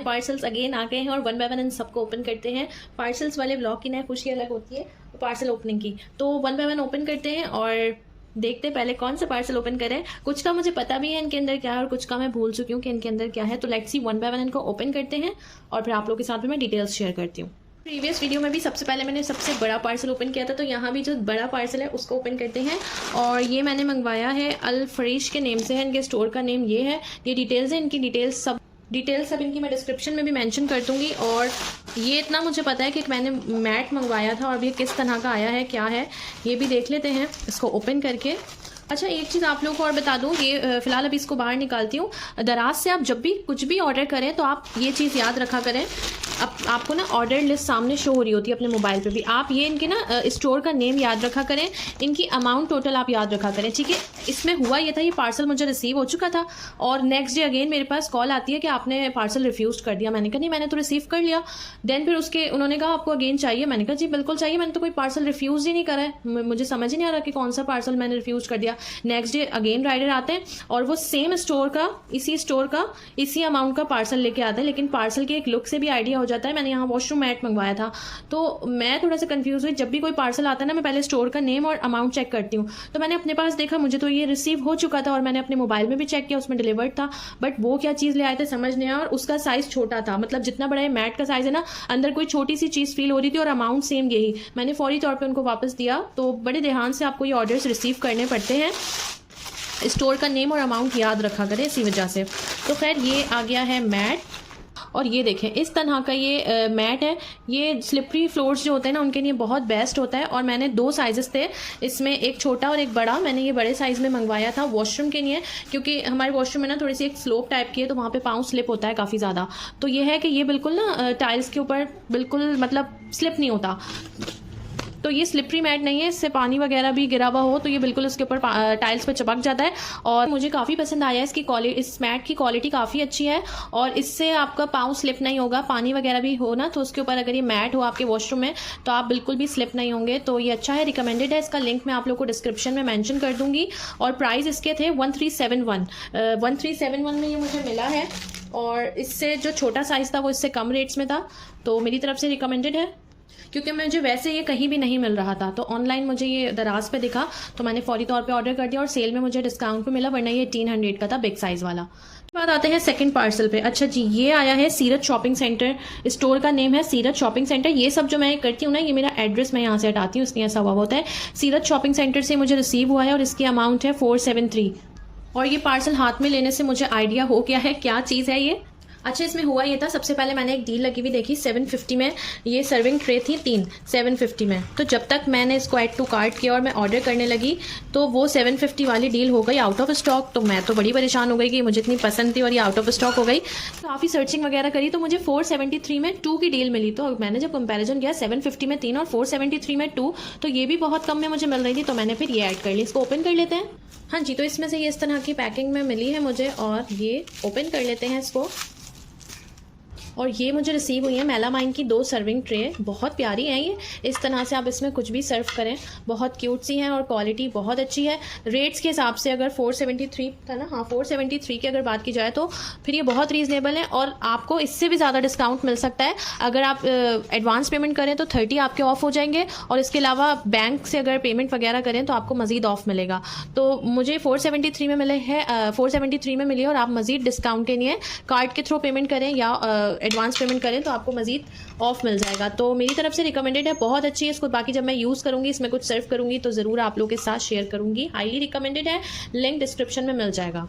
Parcels again आ गए हैं और वन बाय वन इन सबको ओपन करते हैं। पार्सल्स वाले ब्लॉग की ना खुशी अलग होती है पार्सल ओपनिंग की, तो वन बाय वन ओपन करते हैं और देखते हैं पहले कौन सा पार्सल ओपन करें। कुछ का मुझे पता भी है इनके अंदर क्या है और कुछ का मैं भूल चुकी हूँ कि इनके अंदर क्या है। तो let's see, one by one इनको ओपन करते हैं और फिर आप लोग के साथ भी मैं डिटेल्स शेयर करती हूँ। प्रीवियस वीडियो में भी सबसे पहले मैंने सबसे बड़ा पार्सल ओपन किया था, तो यहाँ भी जो बड़ा पार्सल है उसको ओपन करते हैं। और ये मैंने मंगवाया है अल फरीश के नेम से है, इनके स्टोर का नेम ये है। ये डिटेल्स है, इनकी डिटेल्स सब इनकी मैं डिस्क्रिप्शन में भी मेंशन कर दूंगी। और ये इतना मुझे पता है कि मैंने मैट मंगवाया था और ये किस तरह का आया है, क्या है, ये भी देख लेते हैं इसको ओपन करके। अच्छा, एक चीज़ आप लोगों को और बता दूं, ये फिलहाल अभी इसको बाहर निकालती हूँ। दराज से आप जब भी कुछ भी ऑर्डर करें तो आप ये चीज़ याद रखा करें, अब आपको ना ऑर्डर लिस्ट सामने शो हो रही होती है अपने मोबाइल पे भी। आप ये इनके ना स्टोर का नेम याद रखा करें, इनकी अमाउंट टोटल आप याद रखा करें, ठीक है। इसमें हुआ ये था, ये पार्सल मुझे रिसीव हो चुका था और नेक्स्ट डे अगेन मेरे पास कॉल आती है कि आपने पार्सल रिफ्यूज कर दिया। मैंने कहा नहीं, मैंने तो रिसीव कर लिया। देन फिर उसके उन्होंने कहा आपको अगेन चाहिए। मैंने कहा जी बिल्कुल चाहिए, मैंने तो कोई पार्सल रिफ्यूज ही नहीं करा है, मुझे समझ ही नहीं आ रहा कि कौन सा पार्सल मैंने रिफ्यूज कर दिया। नेक्स्ट डे अगेन राइडर आते हैं और वो सेम स्टोर का इसी अमाउंट का पार्सल लेके आते हैं, लेकिन पार्सल के एक लुक से भी आइडिया हो जाता है। मैंने यहाँ वॉशरूम मैट मंगवाया था, तो मैं थोड़ा सा कंफ्यूज हुई। जब भी कोई पार्सल आता है ना, मैं पहले स्टोर का नेम और अमाउंट चेक करती हूँ। तो मैंने अपने पास देखा, मुझे तो ये रिसीव हो चुका था और मैंने अपने मोबाइल में भी चेक किया, उसमें डिलीवर्ड था। बट वो क्या चीज़ ले आए थे समझ नहीं आया और उसका साइज छोटा था, मतलब जितना बड़ा मैट का साइज है ना, अंदर कोई छोटी सी चीज़ फील हो रही थी और अमाउंट सेम यही। मैंने फौरी तौर पर उनको वापस दिया। तो बड़े ध्यान से आपको ये ऑर्डर्स रिसीव करने पड़ते हैं, स्टोर का नेम और अमाउंट याद रखा करें इसी वजह से। तो खैर ये आ गया है मैट, और ये देखें इस तरह का ये मैट है। ये स्लिपरी फ्लोर्स जो होते हैं ना, उनके लिए बहुत बेस्ट होता है। और मैंने 2 साइजेस थे इसमें, एक छोटा और एक बड़ा। मैंने ये बड़े साइज़ में मंगवाया था वॉशरूम के लिए, क्योंकि हमारे वॉशरूम में ना थोड़ी सी एक स्लोप टाइप की है, तो वहाँ पे पाँव स्लिप होता है काफ़ी ज़्यादा। तो ये है कि ये बिल्कुल ना टाइल्स के ऊपर बिल्कुल मतलब स्लिप नहीं होता। तो ये स्लिपरी मैट नहीं है, इससे पानी वगैरह भी गिरा हुआ हो तो ये बिल्कुल उसके ऊपर टाइल्स पे चिपक जाता है। और मुझे काफ़ी पसंद आया इसकी क्वालिटी, इस मैट की क्वालिटी काफ़ी अच्छी है और इससे आपका पाँव स्लिप नहीं होगा। पानी वगैरह भी हो ना, तो उसके ऊपर अगर ये मैट हो आपके वॉशरूम में तो आप बिल्कुल भी स्लिप नहीं होंगे। तो ये अच्छा है, रिकमेंडेड है। इसका लिंक मैं आप लोग को डिस्क्रिप्शन में मैंशन कर दूंगी। और प्राइस इसके थे 1371 में ये मुझे मिला है। और इससे जो छोटा साइज़ था वो इससे कम रेट्स में था, तो मेरी तरफ से रिकमेंडेड है, क्योंकि मुझे वैसे ये कहीं भी नहीं मिल रहा था। तो ऑनलाइन मुझे ये दराज पे दिखा तो मैंने फौरी तौर पे ऑर्डर कर दिया और सेल में मुझे डिस्काउंट पे मिला, वरना ये 1800 का था बिग साइज़ वाला। बात आते हैं सेकंड पार्सल पे। अच्छा जी, ये आया है सीरत शॉपिंग सेंटर, स्टोर का नेम है सीरत शॉपिंग सेंटर। ये सब जो मैं करती हूँ ना, ये मेरा एड्रेस मैं यहाँ से हटाती हूँ, इसलिए ऐसा हुआ होता है। सीरत शॉपिंग सेंटर से मुझे रिसीव हुआ है और इसकी अमाउंट है 473। और ये पार्सल हाथ में लेने से मुझे आइडिया हो गया है क्या चीज़ है ये। अच्छा, इसमें हुआ ये था, सबसे पहले मैंने एक डील लगी हुई देखी 750 में। ये सर्विंग ट्रे थी 3 750 में। तो जब तक मैंने इसको ऐड टू कार्ट किया और मैं ऑर्डर करने लगी तो वो 750 वाली डील हो गई आउट ऑफ स्टॉक। तो मैं तो बड़ी परेशान हो गई कि मुझे इतनी पसंद थी और ये आउट ऑफ स्टॉक हो गई। तो काफ़ी सर्चिंग वगैरह करी तो मुझे 473 में 2 की डील मिली। तो मैंने जब कंपेरिजन किया 750 में 3 और 473 में 2, तो ये भी बहुत कम में मुझे मिल रही थी, तो मैंने फिर ये ऐड कर ली। इसको ओपन कर लेते हैं। हाँ जी, तो इसमें से ये इस तरह की पैकिंग में मिली है मुझे और ये ओपन कर लेते हैं इसको। और ये मुझे रिसीव हुई है मेलामाइन की 2 सर्विंग ट्रे, बहुत प्यारी हैं ये। इस तरह से आप इसमें कुछ भी सर्व करें, बहुत क्यूट सी हैं और क्वालिटी बहुत अच्छी है। रेट्स के हिसाब से अगर 473 था ना, हाँ 473 की अगर बात की जाए तो फिर ये बहुत रीज़नेबल है और आपको इससे भी ज़्यादा डिस्काउंट मिल सकता है। अगर आप एडवांस पेमेंट करें तो 30 आपके ऑफ हो जाएंगे और इसके अलावा बैंक से अगर पेमेंट वगैरह करें तो आपको मज़ीद ऑफ मिलेगा। तो मुझे 473 में मिले है, 473 में मिली है। और आप मज़ीद डिस्काउंट के लिए कार्ड के थ्रू पेमेंट करें या एडवांस पेमेंट करें तो आपको मज़ीद ऑफ मिल जाएगा। तो मेरी तरफ से रिकमेंडेड है, बहुत अच्छी है। इसको बाकी जब मैं यूज़ करूँगी, इसमें कुछ सर्व करूँगी तो ज़रूर आप लोगों के साथ शेयर करूँगी। हाईली रिकमेंडेड है, लिंक डिस्क्रिप्शन में मिल जाएगा।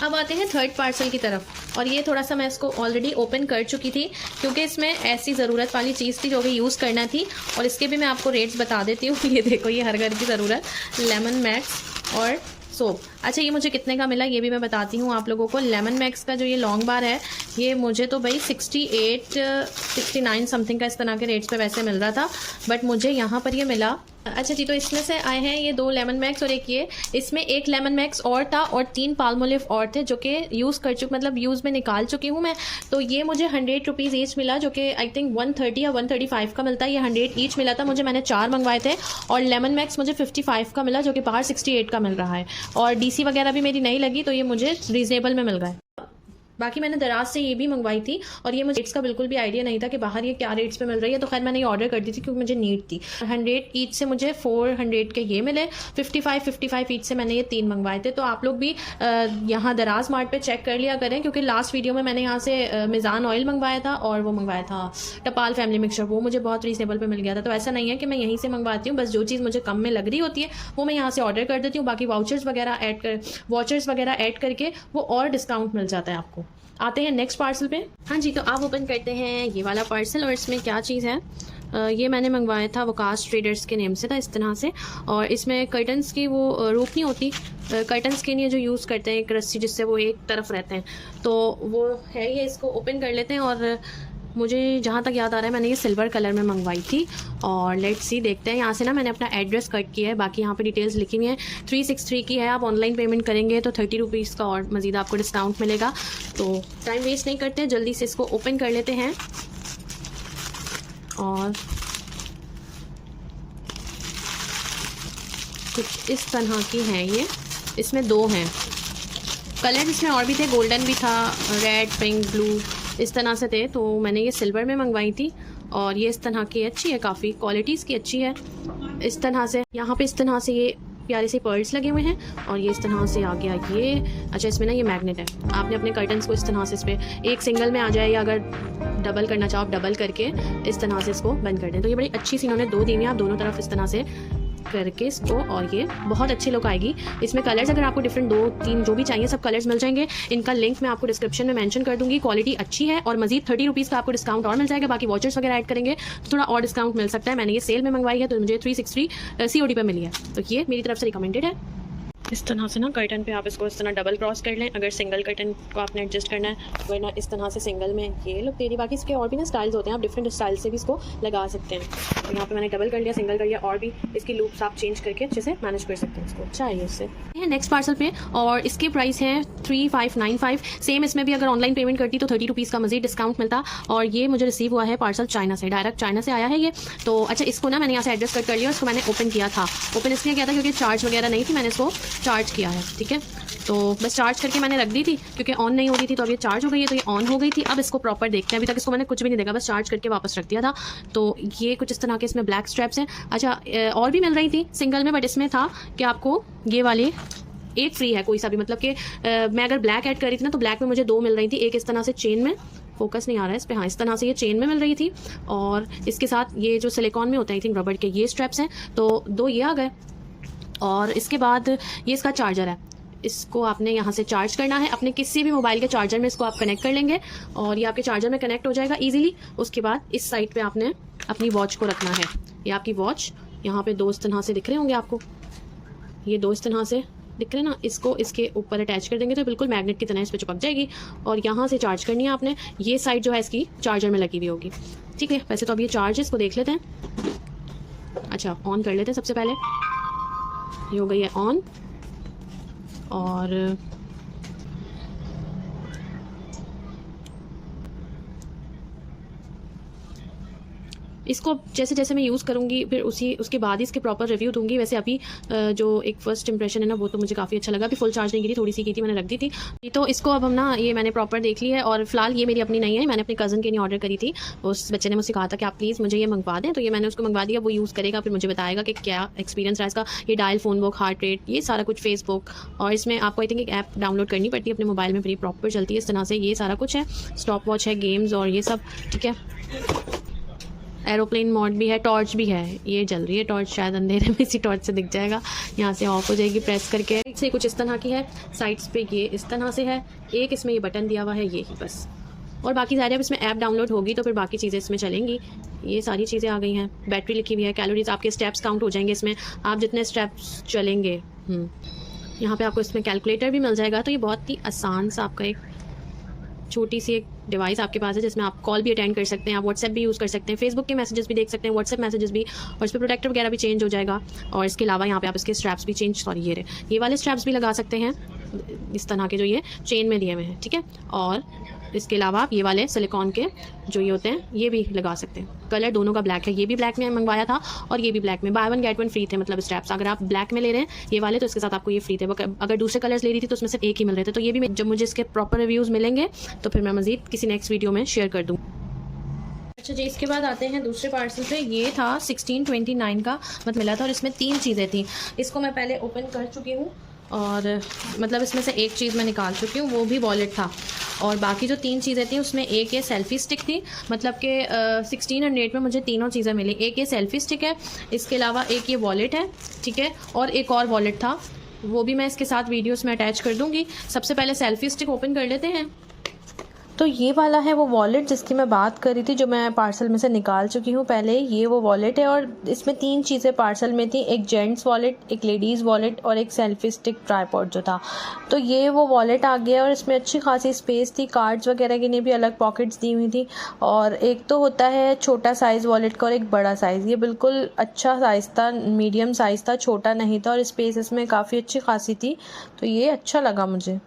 अब आते हैं थर्ड पार्सल की तरफ। और ये थोड़ा सा मैं इसको ऑलरेडी ओपन कर चुकी थी, क्योंकि इसमें ऐसी ज़रूरत वाली चीज़ थी जो कि यूज़ करना थी। और इसके भी मैं आपको रेट्स बता देती हूँ। ये देखो, ये हर घर की ज़रूरत, लेमन मैक्स और सोप। अच्छा, ये मुझे कितने का मिला ये भी मैं बताती हूँ आप लोगों को। लेमन मैक्स का जो ये लॉन्ग बार है, ये मुझे तो भाई 68 69 समथिंग का इस तरह के रेट्स पे वैसे मिल रहा था, बट मुझे यहाँ पर ये मिला। अच्छा जी, तो इसमें से आए हैं ये 2 लेमन मैक्स और एक ये। इसमें एक लेमन मैक्स और था और 3 पाल्मोलिव और थे जो कि यूज़ कर चुकी, मतलब यूज़ में निकाल चुकी हूँ मैं। तो ये मुझे 100 रुपीज़ ईच मिला, जो कि आई थिंक 130 या 135 का मिलता है। ये 100 ईच मिला था मुझे, मैंने 4 मंगवाए थे। और लेमन मैक्स मुझे 55 का मिला, जो कि बाहर 68 का मिल रहा है। और डीसी वगैरह भी मेरी नहीं लगी, तो ये मुझे रीज़नेबल में मिल रहा है। बाकी मैंने दराज से ये भी मंगवाई थी और ये मुझे रेट्स का बिल्कुल भी आइडिया नहीं था कि बाहर ये क्या रेट्स पे मिल रही है, तो खैर मैंने ये ऑर्डर कर दी थी क्योंकि मुझे नीड थी। 100 ईच से मुझे 400 के ये मिले, 55 ईच से मैंने ये 3 मंगवाए थे। तो आप लोग भी यहाँ दराज मार्ट पे चेक कर लिया करें, क्योंकि लास्ट वीडियो में मैंने यहाँ से मिज़ान ऑयल मंगवाया था और वो मंगवाया था टपाल फैमिली मिक्सचर, वो मुझे बहुत रीजनेबल पे मिल गया था। तो ऐसा नहीं है कि मैं यहीं से मंगवाती हूँ, बस जो चीज़ मुझे कम में लग रही होती है वो मैं यहाँ से ऑर्डर कर देती हूँ। बाकी वाउचर्स वगैरह ऐड करके वो और डिस्काउंट मिल जाता है आपको। आते हैं नेक्स्ट पार्सल पे। हाँ जी, तो आप ओपन करते हैं ये वाला पार्सल और इसमें क्या चीज़ है। ये मैंने मंगवाया था वकास ट्रेडर्स के नेम से था, इस तरह से। और इसमें कर्टन्स की वो रूप नहीं होती, कर्टन्स के लिए जो यूज़ करते हैं एक रस्सी जिससे वो एक तरफ रहते हैं, तो वो है ये। इसको ओपन कर लेते हैं और मुझे जहाँ तक याद आ रहा है मैंने ये सिल्वर कलर में मंगवाई थी। और लेट्स सी, देखते हैं। यहाँ से ना मैंने अपना एड्रेस कट किया है, बाकी यहाँ पे डिटेल्स लिखी हुई हैं। 363 की है, आप ऑनलाइन पेमेंट करेंगे तो 30 रुपीज़ का और मज़ीद आपको डिस्काउंट मिलेगा। तो टाइम वेस्ट नहीं करते, जल्दी से इसको ओपन कर लेते हैं। और कुछ इस तरह की हैं ये, इसमें 2 हैं कलर, इसमें और भी थे, गोल्डन भी था, रेड, पिंक, ब्लू, इस तरह से थे। तो मैंने ये सिल्वर में मंगवाई थी और ये इस तरह की अच्छी है, काफ़ी क्वालिटी इसकी अच्छी है। इस तरह से यहाँ पे इस तरह से ये प्यारे से पर्ल्स लगे हुए हैं और ये इस तरह से आ गया ये। अच्छा, इसमें ना ये मैग्नेट है, आपने अपने कर्टन्स को इस तरह से इस पर एक सिंगल में आ जाए या अगर डबल करना चाहो आप डबल करके इस तरह से इसको बंद कर दें। तो ये बड़ी अच्छी सी इन्होंने 2 दी हुई है, आप दोनों तरफ इस तरह से करके इसको, और ये बहुत अच्छी लुक आएगी। इसमें कलर्स अगर आपको डिफरेंट 2-3 जो भी चाहिए सब कलर्स मिल जाएंगे। इनका लिंक मैं आपको डिस्क्रिप्शन में मेंशन कर दूंगी। क्वालिटी अच्छी है और मजीद 30 रुपीज़ का आपको डिस्काउंट और मिल जाएगा। बाकी वॉचर्स वगैरह ऐड करेंगे तो थोड़ा और डिस्काउंट मिल सकता है। मैंने ये सेल में मंगवाई है तो मुझे 360 COD पे मिली है, तो ये मेरी तरफ से रिकमेंडेड है। इस तरह से ना कर्टन पे आप इसको इस तरह डबल क्रॉस कर लें, अगर सिंगल कर्टन को आपने एडजस्ट करना है, वरना इस तरह से सिंगल में ये लुक दे रही। बाकी इसके और भी ना स्टाइल्स होते हैं, आप डिफरेंट स्टाइल से भी इसको लगा सकते हैं। तो यहाँ पे मैंने डबल कर लिया, सिंगल कर लिया, और भी इसकी लूप्स आप चेंज करके अच्छे से मैनेज कर सकते हैं इसको। अच्छा है इससे। नेक्स्ट पार्सल पे, और इसके प्राइस है 3595। सेम इसमें भी अगर ऑनलाइन पेमेंट करती तो 30 रुपीज़ का मजीद डिस्काउंट मिलता। और ये मुझे रिसीव हुआ है पार्सल चाइना से, डायरेक्ट चाइना से आया है ये। तो अच्छा, इसको ना मैंने यहाँ से एड्रेस कट कर लिया, इसको मैंने ओपन किया था। ओपन इसलिए किया था क्योंकि चार्ज वगैरह नहीं थी, मैंने इसको चार्ज किया है, ठीक है। तो बस चार्ज करके मैंने रख दी थी क्योंकि ऑन नहीं हो रही थी, तो अब ये चार्ज हो गई है, तो ये ऑन हो गई थी। अब इसको प्रॉपर देखते हैं। अभी तक इसको मैंने कुछ भी नहीं देखा, बस चार्ज करके वापस रख दिया था। तो ये कुछ इस तरह के इसमें ब्लैक स्ट्रैप्स हैं। अच्छा, और भी मिल रही थी सिंगल में, बट इसमें था कि आपको ये वाले एक फ्री है कोई सा भी, मतलब कि मैं अगर ब्लैक ऐड करी थी ना तो ब्लैक में मुझे 2 मिल रही थी। एक इस तरह से चेन में, फोकस नहीं आ रहा है इस पर, हाँ इस तरह से ये चेन में मिल रही थी, और इसके साथ ये जो सिलिकॉन में होता है आई थिंक रबड़ के, ये स्ट्रैप्स हैं। तो 2 ये आ गए। और इसके बाद ये इसका चार्जर है, इसको आपने यहाँ से चार्ज करना है, अपने किसी भी मोबाइल के चार्जर में इसको आप कनेक्ट कर लेंगे और ये आपके चार्जर में कनेक्ट हो जाएगा इजीली। उसके बाद इस साइड पे आपने अपनी वॉच को रखना है। ये आपकी वॉच यहाँ पे 2 इस तरह से दिख रहे होंगे आपको, ये 2 इस तरह से दिख रहे हैं ना, इसको इसके ऊपर अटैच कर देंगे तो बिल्कुल मैग्नेट की तरह इस पर चिपक जाएगी। और यहाँ से चार्ज करनी है आपने, ये साइड जो है इसकी चार्जर में लगी हुई होगी, ठीक है। वैसे तो अब ये चार्ज है, इसको देख लेते हैं। अच्छा, ऑन कर लेते हैं सबसे पहले। ये हो गई है ऑन। और इसको जैसे जैसे मैं यूज़ करूँगी फिर उसके बाद ही इसके प्रॉपर रिव्यू दूंगी। वैसे अभी जो एक फर्स्ट इंप्रेशन है ना वो तो मुझे काफ़ी अच्छा लगा। अभी फुल चार्ज नहीं की थी, थोड़ी सी की थी, मैंने रख दी थी। तो इसको अब हम ना ये मैंने प्रॉपर देख ली है। और फिलहाल ये मेरी अपनी नहीं है, मैंने अपने कज़न के लिए ऑर्डर करी थी। उस बच्चे ने मुझसे कहा था कि आप प्लीज़ मुझे ये मंगवा दें, तो ये मैंने उसको मंगवा दिया। वो यूज़ करेगा, फिर मुझे बताएगा कि क्या एक्सपीरियंस रहा इसका। ये dial, phone book, heart rate, ये सारा कुछ, फेसबुक, और इसमें आपको आई थिंक एक ऐप डाउनलोड करनी पड़ती है अपने मोबाइल में, फिर प्रॉपर चलती है इस तरह से। ये सारा कुछ है, स्टॉप वॉच है, गेम्स और ये सब, ठीक है। एरोप्लेन मोड भी है, टॉर्च भी है, ये जल रही है टॉर्च, शायद अंधेरे में इसी टॉर्च से दिख जाएगा। यहाँ से ऑफ हो जाएगी प्रेस करके। से कुछ इस तरह की है, साइड्स पे ये इस तरह से है, एक इसमें ये बटन दिया हुआ है, ये ही बस। और बाकी सारे अब इसमें ऐप डाउनलोड होगी तो फिर बाकी चीज़ें इसमें चलेंगी। ये सारी चीज़ें आ गई हैं, बैटरी लिखी हुई है, कैलोरीज, आपके स्टेप्स काउंट हो जाएंगे इसमें, आप जितने स्टेप्स चलेंगे। यहाँ पे आपको इसमें कैलकुलेटर भी मिल जाएगा। तो ये बहुत ही आसान सा आपका एक छोटी सी एक डिवाइस आपके पास है जिसमें आप कॉल भी अटेंड कर सकते हैं, आप व्हाट्सएप भी यूज़ कर सकते हैं, फेसबुक के मैसेजेस भी देख सकते हैं, व्हाट्सएप मैसेजेस भी, और इस पर प्रोटेक्टर वगैरह भी चेंज हो जाएगा। और इसके अलावा यहाँ पे आप इसके स्ट्रैप्स भी चेंज, सॉरी ये वाले स्ट्रैप्स भी लगा सकते हैं इस तरह के जो ये चेन में दिए हुए हैं, ठीक है। और इसके अलावा आप ये वाले सिलिकॉन के जो ये होते हैं ये भी लगा सकते हैं। कलर दोनों का ब्लैक है, ये भी ब्लैक में मंगवाया था और ये भी ब्लैक में, by one get one free थे। मतलब स्ट्रैप्स अगर आप ब्लैक में ले रहे हैं ये वाले तो इसके साथ आपको ये फ्री थे। अगर दूसरे कलर्स ले रही थी तो उसमें सिर्फ एक ही मिल रहे थे। तो ये भी जब मुझे इसके प्रॉपर रिव्यूज़ मिलेंगे तो फिर मैं मज़ीद किसी नेक्स्ट वीडियो में शेयर कर दूँ। अच्छा जी, इसके बाद आते हैं दूसरे पार्सल पे। ये था 1629 का मतलब मिला था और इसमें 3 चीज़ें थी। इसको मैं पहले ओपन कर चुकी हूँ और मतलब इसमें से एक चीज़ मैं निकाल चुकी हूँ, वो भी वॉलेट था। और बाकी जो 3 चीज़ें थी उसमें एक ये सेल्फ़ी स्टिक थी। मतलब कि 1600 में मुझे तीनों चीज़ें मिली। एक ये सेल्फ़ी स्टिक है, इसके अलावा एक ये वॉलेट है, ठीक है, और एक और वॉलेट था, वो भी मैं इसके साथ वीडियोस में अटैच कर दूँगी। सबसे पहले सेल्फ़ी स्टिक ओपन कर लेते हैं। तो ये वाला है वो वॉलेट जिसकी मैं बात कर रही थी, जो मैं पार्सल में से निकाल चुकी हूँ पहले। ये वो वॉलेट है और इसमें 3 चीज़ें पार्सल में थी, एक जेंट्स वॉलेट, एक लेडीज़ वॉलेट और एक सेल्फी स्टिक ट्राइपॉड जो था। तो ये वो वॉलेट आ गया और इसमें अच्छी खासी स्पेस थी, कार्ड्स वगैरह के लिए भी अलग पॉकेट्स दी हुई थी। और एक तो होता है छोटा साइज़ वॉलेट का और एक बड़ा साइज़। ये बिल्कुल अच्छा साइज़ था, मीडियम साइज़ था, छोटा नहीं था और स्पेस इसमें काफ़ी अच्छी खासी थी। तो ये अच्छा लगा मुझे।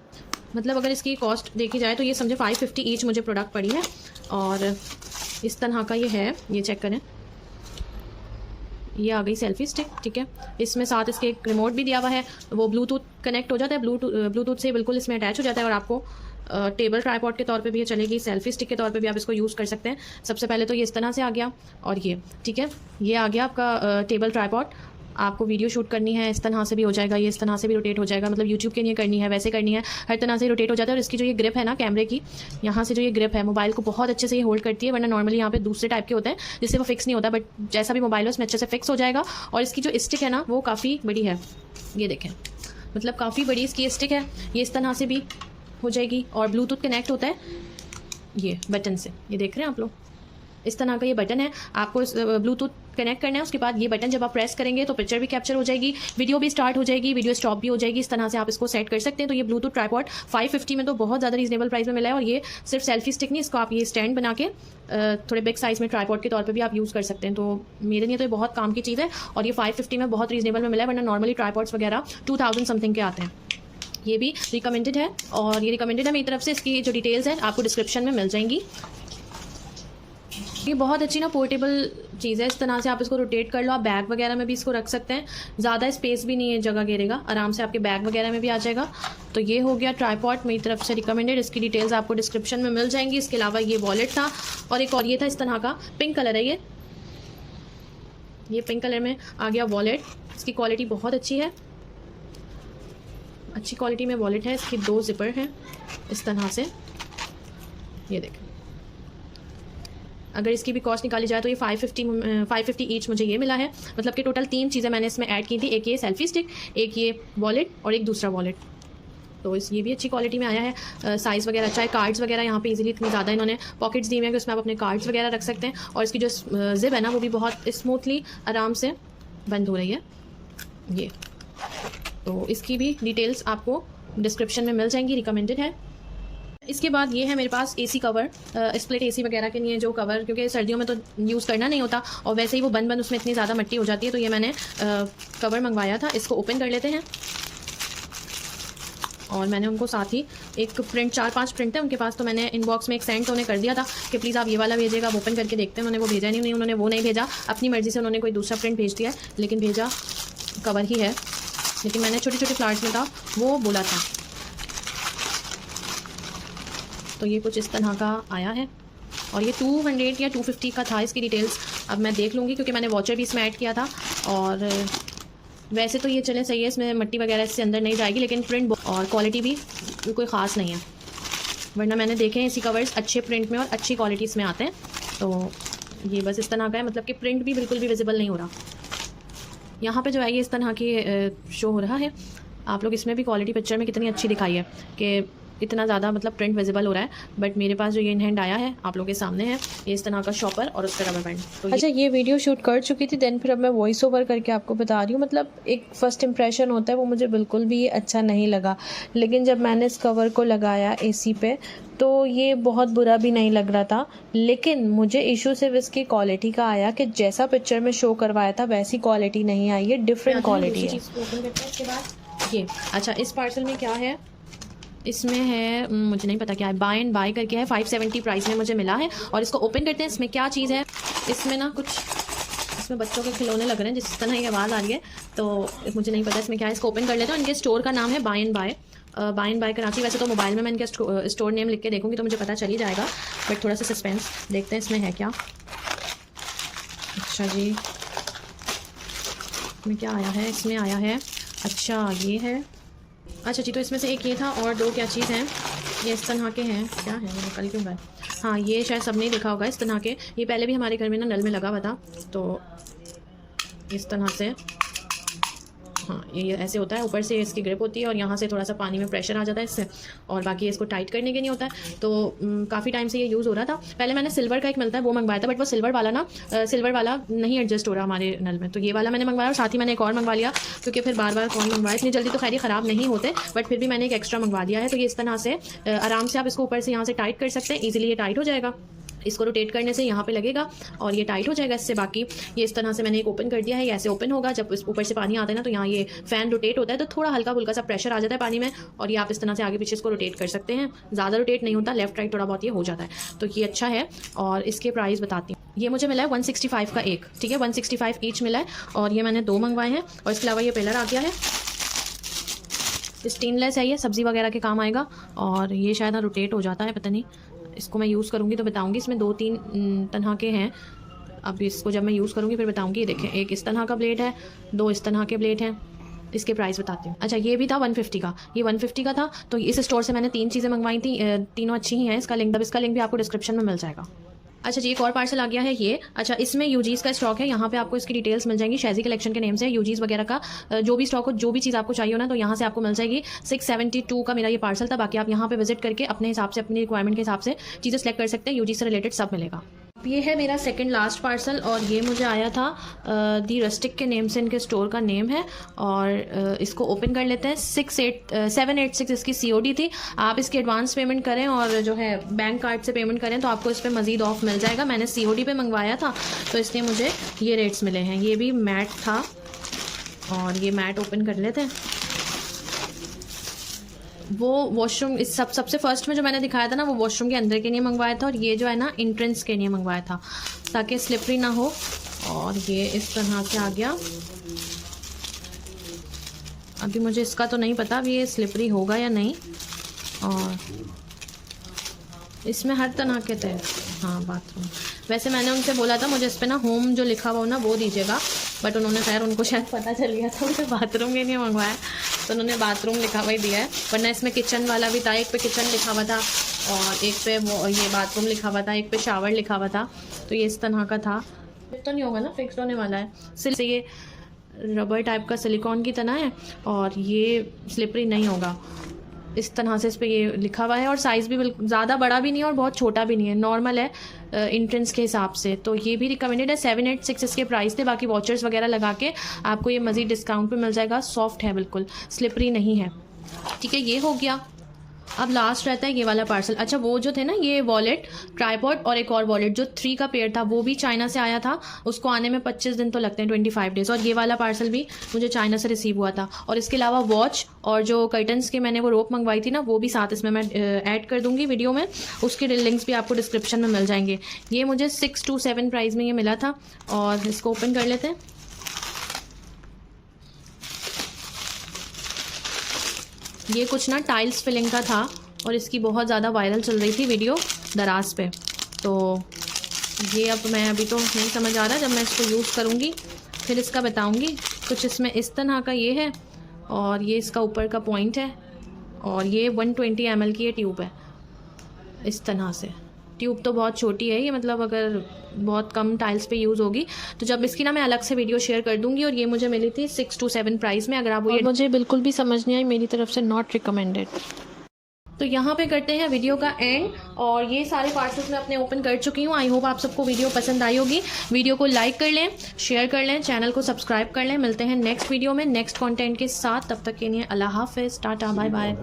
मतलब अगर इसकी कॉस्ट देखी जाए तो ये समझे 550 ईच मुझे प्रोडक्ट पड़ी है। और इस तरह का ये है, ये चेक करें, ये आ गई सेल्फी स्टिक, ठीक है। इसमें साथ इसके एक रिमोट भी दिया हुआ है, वो ब्लूटूथ कनेक्ट हो जाता है, ब्लूटूथ से बिल्कुल इसमें अटैच हो जाता है और आपको टेबल ट्राइपॉड के तौर पे भी ये चलेगी, सेल्फी स्टिक के तौर पे भी आप इसको यूज़ कर सकते हैं। सबसे पहले तो ये इस तरह से आ गया और ये, ठीक है, ये आ गया आपका टेबल ट्राइपॉड। आपको वीडियो शूट करनी है इस तरह से भी हो जाएगा, ये इस तरह से भी रोटेट हो जाएगा। मतलब यूट्यूब के लिए करनी है, वैसे करनी है, हर तरह से रोटेट हो जाता है। और इसकी जो ये ग्रिप है ना कैमरे की, यहाँ से जो ये ग्रिप है मोबाइल को बहुत अच्छे से ये होल्ड करती है। वरना नॉर्मली यहाँ पे दूसरे टाइप के होते हैं जिससे वो फिक्स नहीं होता, बट जैसा भी मोबाइल है उसमें अच्छे से फिक्स हो जाएगा। और इसकी जो स्टिक है ना वो काफ़ी बड़ी है, ये देखें, मतलब काफ़ी बड़ी इसकी स्टिक है। ये इस तरह से भी हो जाएगी और ब्लूटूथ कनेक्ट होता है ये बटन से, ये देख रहे हैं आप लोग, इस तरह का ये बटन है। आपको ब्लूटूथ कनेक्ट करना है, उसके बाद ये बटन जब आप प्रेस करेंगे तो पिक्चर भी कैप्चर हो जाएगी, वीडियो भी स्टार्ट हो जाएगी, वीडियो स्टॉप भी हो जाएगी। इस तरह से आप इसको सेट कर सकते हैं। तो ये ब्लूटूथ ट्राइपॉड 550 में तो बहुत ज़्यादा रीजनेबल प्राइस में मिला है। और ये सिर्फ सेल्फी स्टिक नहीं, इसको आप ये स्टैंड बना के थोड़े बिग साइज़ में ट्राइपॉड के तौर पे भी आप यूज़ कर सकते हैं। तो मेरे लिए तो ये बहुत काम की चीज़ है और ये 550 में बहुत रीजनेबल में मिला है। वरना नॉर्मली ट्राइपॉड्स वगैरह 2000 समथिंग के आते हैं। ये भी रिकमेंडेड है और ये रिकमेंडेड है मेरी तरफ से। इसकी जो डिटेल्स हैं आपको डिस्क्रिप्शन में मिल जाएंगी। ये बहुत अच्छी ना पोर्टेबल चीज़ है, इस तरह से आप इसको रोटेट कर लो, आप बैग वगैरह में भी इसको रख सकते हैं। ज़्यादा स्पेस भी नहीं है, जगह घेरेगा, आराम से आपके बैग वगैरह में भी आ जाएगा। तो ये हो गया ट्राइपॉड मेरी तरफ से रिकमेंडेड, इसकी डिटेल्स आपको डिस्क्रिप्शन में मिल जाएंगी। इसके अलावा ये वॉलेट था और एक और ये था इस तरह का, पिंक कलर है ये पिंक कलर में आ गया वॉलेट। इसकी क्वालिटी बहुत अच्छी है, अच्छी क्वालिटी में वॉलेट है। इसकी 2 जिपर हैं इस तरह से, ये देखें। अगर इसकी भी कॉस्ट निकाली जाए तो ये 550 ईच मुझे ये मिला है। मतलब कि टोटल 3 चीज़ें मैंने इसमें ऐड की थी, एक ये सेल्फी स्टिक, एक ये वॉलेट और एक दूसरा वॉलेट। तो ये भी अच्छी क्वालिटी में आया है, साइज़ वगैरह अच्छा है। कार्ड्स वगैरह यहाँ पे इजीली इतनी ज़्यादा इन्होंने पॉकेट्स दी हुई हैं कि उसमें आप अपने कार्ड्स वगैरह रख सकते हैं। और इसकी जो जिप है ना वो भी बहुत स्मूथली आराम से बंद हो रही है ये। तो इसकी भी डिटेल्स आपको डिस्क्रिप्शन में मिल जाएंगी, रिकमेंडेड है। इसके बाद ये है मेरे पास एसी कवर, स्प्लिट एसी वगैरह के लिए जो कवर, क्योंकि सर्दियों में तो यूज़ करना नहीं होता और वैसे ही वो बंद उसमें इतनी ज़्यादा मिट्टी हो जाती है। तो ये मैंने कवर मंगवाया था। इसको ओपन कर लेते हैं और मैंने उनको साथ ही एक प्रिंट, 4-5 प्रिंट है उनके पास, तो मैंने इनबॉक्स में एक सेंड तो उन्हें कर दिया था कि प्लीज़ आप ये वाला भेजिएगा, आप ओपन करके देखते हैं। उन्होंने वो भेजा नहीं, उन्होंने वो नहीं भेजा, अपनी मर्ज़ी से उन्होंने कोई दूसरा प्रिंट भेज दिया है, लेकिन भेजा कवर ही है। लेकिन मैंने छोटे छोटे फ्लावर्स में था वो बोला था। तो ये कुछ इस तरह का आया है और ये 200 या 250 का था। इसकी डिटेल्स अब मैं देख लूँगी क्योंकि मैंने वॉचर भी इसमें ऐड किया था। और वैसे तो ये चले सही है, इसमें मिट्टी वगैरह इससे अंदर नहीं जाएगी, लेकिन प्रिंट और क्वालिटी भी कोई ख़ास नहीं है। वरना मैंने देखे हैं इसी कवर्स अच्छे प्रिंट में और अच्छी क्वालिटीज़ में आते हैं। तो ये बस इस तरह का है, मतलब कि प्रिंट भी बिल्कुल भी विजिबल नहीं हो रहा। यहाँ पे जो है ये इस तरह की शो हो रहा है। आप लोग इसमें भी क्वालिटी पिक्चर में कितनी अच्छी दिखाई है कि इतना ज़्यादा मतलब प्रिंट विजिबल हो रहा है। बट मेरे पास जो ये इन हैंड आया है आप लोगों के सामने है, ये इस तरह का शॉपर और उसका रबर बैंड। तो अच्छा, ये वीडियो शूट कर चुकी थी, देन फिर अब मैं वॉइस ओवर करके आपको बता रही हूँ। मतलब एक फ़र्स्ट इंप्रेशन होता है, वो मुझे बिल्कुल भी अच्छा नहीं लगा। लेकिन जब मैंने इस कवर को लगाया एसी पे तो ये बहुत बुरा भी नहीं लग रहा था। लेकिन मुझे इशू सिर्फ इसकी क्वालिटी का आया कि जैसा पिक्चर में शो करवाया था वैसी क्वालिटी नहीं आई है, डिफरेंट क्वालिटी है। ये अच्छा, इस पार्सल में क्या है, इसमें है मुझे नहीं पता क्या है, बाय एंड बाय करके है, 570 प्राइस में मुझे मिला है। और इसको ओपन करते हैं। इसमें क्या चीज़ है, इसमें ना कुछ, इसमें बच्चों के खिलौने लग रहे हैं जिस तरह की आवाज़ आ रही है, तो मुझे नहीं पता इसमें क्या है। इसको ओपन कर लेते हैं। इनके स्टोर का नाम है buy and buy, buy and buy Karachi. वैसे तो मोबाइल में मैं इनके स्टोर नेम लिख के देखूंगी तो मुझे पता चल ही जाएगा, बट थोड़ा सा सस्पेंस, देखते हैं इसमें है क्या। अच्छा जी, इसमें क्या आया है, इसमें आया है, अच्छा ये है, अच्छा जी, तो इसमें से एक ये था और दो क्या चीज़ हैं, ये इस तरह के हैं, क्या है ये कल क्यों गए, हाँ ये शायद सबने देखा होगा इस तरह के। ये पहले भी हमारे घर में ना नल में लगा हुआ था, तो इस तरह से, हाँ ये ऐसे होता है, ऊपर से इसकी ग्रिप होती है और यहाँ से थोड़ा सा पानी में प्रेशर आ जाता है इससे, और बाकी इसको टाइट करने के नहीं होता है। तो काफ़ी टाइम से ये यूज़ हो रहा था। पहले मैंने सिल्वर का एक मिलता है वो मंगवाया था, बट वो सिल्वर वाला नहीं एडजस्ट हो रहा हमारे नल में, तो ये वाला मैंने मंगवाया और साथ ही मैंने एक और मंगवा लिया, क्योंकि फिर बार बार कौन मंगवाया, इतनी जल्दी तो खैर ये ख़राब नहीं होते, बट फिर भी मैंने एक एक्स्ट्रा मंगवा दिया है। तो ये इस तरह से आराम से आप इसको ऊपर से यहाँ से टाइट कर सकते हैं, ईजिली ये टाइट हो जाएगा। इसको रोटेट करने से यहाँ पे लगेगा और ये टाइट हो जाएगा इससे। बाकी ये इस तरह से मैंने एक ओपन कर दिया है, ये ऐसे ओपन होगा। जब इस ऊपर से पानी आता है ना, तो यहाँ ये फ़ैन रोटेट होता है, तो थोड़ा हल्का फुल्का सा प्रेशर आ जाता है पानी में, और ये आप इस तरह से आगे पीछे इसको रोटेट कर सकते हैं। ज़्यादा रोटेट नहीं होता, लेफ्ट राइट थोड़ा बहुत ये हो जाता है, तो ये अच्छा है। और इसके प्राइस बताती हूँ, ये मुझे मिला है 165 का एक, ठीक है 165 ईच मिला है, और ये मैंने 2 मंगवाए हैं। और इसके अलावा ये पिलर आ गया है, स्टेनलेस है, ये सब्ज़ी वगैरह के काम आएगा, और ये शायद रोटेट हो जाता है, पता नहीं, इसको मैं यूज़ करूँगी तो बताऊँगी। इसमें 2-3 तरह के हैं, अब इसको जब मैं यूज़ करूँगी फिर बताऊँगी। ये देखें, एक इस तरह का ब्लेड है, 2 इस तरह के ब्लेड हैं। इसके प्राइस बताती हूँ। अच्छा ये भी था 150 का, ये 150 का था। तो इस स्टोर से मैंने 3 चीज़ें मंगवाई थी, तीनों अच्छी ही हैं। इसका लिंक भी आपको डिस्क्रिप्शन में मिल जाएगा। अच्छा जी, एक और पार्सल आ गया है ये। अच्छा, इसमें यूजीज का स्टॉक है, यहाँ पे आपको इसकी डिटेल्स मिल जाएंगी। शैजी कलेक्शन के नेम से यूजीज वगैरह का जो भी स्टॉक हो, जो भी चीज़ आपको चाहिए हो ना, तो यहाँ से आपको मिल जाएगी। 672 का मेरा ये पार्सल था। बाकी आप यहाँ पे विजिट करके अपने हिसाब से, अपनी रिक्वायरमेंट के हिसाब से चीज़ें सेलेक्ट कर सकते हैं। यूजी से रिलेटेड सब मिलेगा। ये है मेरा सेकंड लास्ट पार्सल, और ये मुझे आया था दी रस्टिक के नेम से इनके स्टोर का नेम है। और इसको ओपन कर लेते हैं। 786 इसकी COD थी। आप इसकी एडवांस पेमेंट करें और जो है बैंक कार्ड से पेमेंट करें तो आपको इस पर मज़ीद ऑफ मिल जाएगा। मैंने COD पे मंगवाया था, तो इसलिए मुझे ये रेट्स मिले हैं। ये भी मैट था, और ये मैट ओपन कर लेते हैं। वो वॉशरूम, इस सबसे फर्स्ट में जो मैंने दिखाया था ना, वो वॉशरूम के अंदर के लिए मंगवाया था, और ये जो है ना एंट्रेंस के लिए मंगवाया था, ताकि स्लिपरी ना हो। और ये इस तरह से आ गया। अभी मुझे इसका तो नहीं पता अभी ये स्लिपरी होगा या नहीं। और इसमें हर तरह के थे, हाँ बाथरूम। वैसे मैंने उनसे बोला था मुझे इस पर ना होम जो लिखा हुआ हो ना वो दीजिएगा, बट उन्होंने खैर उनको शायद पता चल गया था, मुझे बाथरूम के लिए मंगवाया, तो उन्होंने बाथरूम लिखा हुआ ही दिया है। वरना इसमें किचन वाला भी था, एक पे किचन लिखा हुआ था और एक पे वो ये बाथरूम लिखा हुआ था, एक पे शावर लिखा हुआ था। तो ये इस तरह का था। तो नहीं होगा ना, फिक्स होने वाला है। सिर्फ ये रबर टाइप का सिलिकॉन की तरह है, और ये स्लिपरी नहीं होगा। इस तरह से इस पर ये लिखा हुआ है, और साइज़ भी बिल्कुल ज़्यादा बड़ा भी नहीं है और बहुत छोटा भी नहीं है, नॉर्मल है एंट्रेंस के हिसाब से। तो ये भी रिकमेंडेड है। 786 इसके प्राइस थे। बाकी वॉचर्स वगैरह लगा के आपको ये मज़ीद डिस्काउंट पे मिल जाएगा। सॉफ्ट है बिल्कुल, स्लिपरी नहीं है। ठीक है, ये हो गया। अब लास्ट रहता है ये वाला पार्सल। अच्छा, वो जो थे ना ये वॉलेट, ट्राइपॉड और एक और वॉलेट जो 3 का पेयर था, वो भी चाइना से आया था। उसको आने में 25 दिन तो लगते हैं, 25 डेज़। और ये वाला पार्सल भी मुझे चाइना से रिसीव हुआ था। और इसके अलावा वॉच और जो कर्टन्स के मैंने वो रोप मंगवाई थी ना, वो भी साथ इसमें मैं ऐड कर दूंगी वीडियो में। उसके लिंक्स भी आपको डिस्क्रिप्शन में मिल जाएंगे। ये मुझे 627 प्राइस में ये मिला था। और इसको ओपन कर लेते हैं। ये कुछ ना टाइल्स फिलिंग का था, और इसकी बहुत ज़्यादा वायरल चल रही थी वीडियो दराज पे। तो ये अब मैं अभी तो नहीं समझ आ रहा, जब मैं इसको यूज़ करूँगी फिर इसका बताऊँगी। कुछ इसमें इस तरह का ये है, और ये इसका ऊपर का पॉइंट है, और ये 120 ml की ये ट्यूब है। इस तरह से ट्यूब तो बहुत छोटी है ये, मतलब अगर बहुत कम टाइल्स पे यूज़ होगी तो जब इसकी ना मैं अलग से वीडियो शेयर कर दूंगी। और ये मुझे मिली थी 627 प्राइस में। अगर आप ये मुझे बिल्कुल भी समझ नहीं आई, मेरी तरफ से नॉट रिकमेंडेड। तो यहाँ पे करते हैं वीडियो का एंड। और ये सारे पार्सल्स मैं अपने ओपन कर चुकी हूँ। आई होप आप सबको वीडियो पसंद आई होगी। वीडियो को लाइक कर लें, शेयर कर लें, चैनल को सब्सक्राइब कर लें। मिलते हैं नेक्स्ट वीडियो में नेक्स्ट कंटेंट के साथ। तब तक के लिए अल्लाह हाफिज़, टाटा, बाय बाय।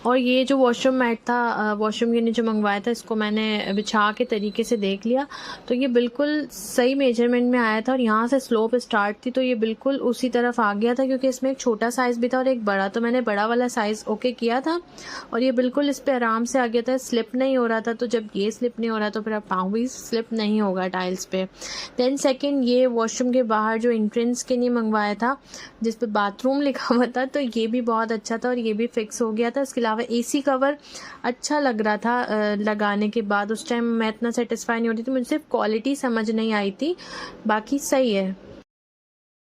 और ये जो वॉशरूम मैट था वॉशरूम के नीचे मंगवाया था, इसको मैंने बिछा के तरीके से देख लिया तो ये बिल्कुल सही मेजरमेंट में आया था और यहाँ से स्लोप स्टार्ट थी तो ये बिल्कुल उसी तरफ आ गया था, क्योंकि इसमें एक छोटा साइज़ भी था और एक बड़ा, तो मैंने बड़ा वाला साइज़ ओके किया था और ये बिल्कुल इस पर आराम से आ गया था, स्लिप नहीं हो रहा था। तो जब ये स्लिप नहीं हो रहा तो फिर अब पाँव भी स्लिप नहीं होगा टाइल्स पे। देन सेकेंड, ये वॉशरूम के बाहर जो एंट्रेंस के लिए मंगवाया था जिस पे बाथरूम लिखा हुआ था, तो ये भी बहुत अच्छा था और ये भी फिक्स हो गया था। इसके अलावा AC कवर अच्छा लग रहा था लगाने के बाद। उस टाइम मैं इतना सेटिस्फाई नहीं हो रही थी, मुझे सिर्फ क्वालिटी समझ नहीं आई थी, बाकी सही है।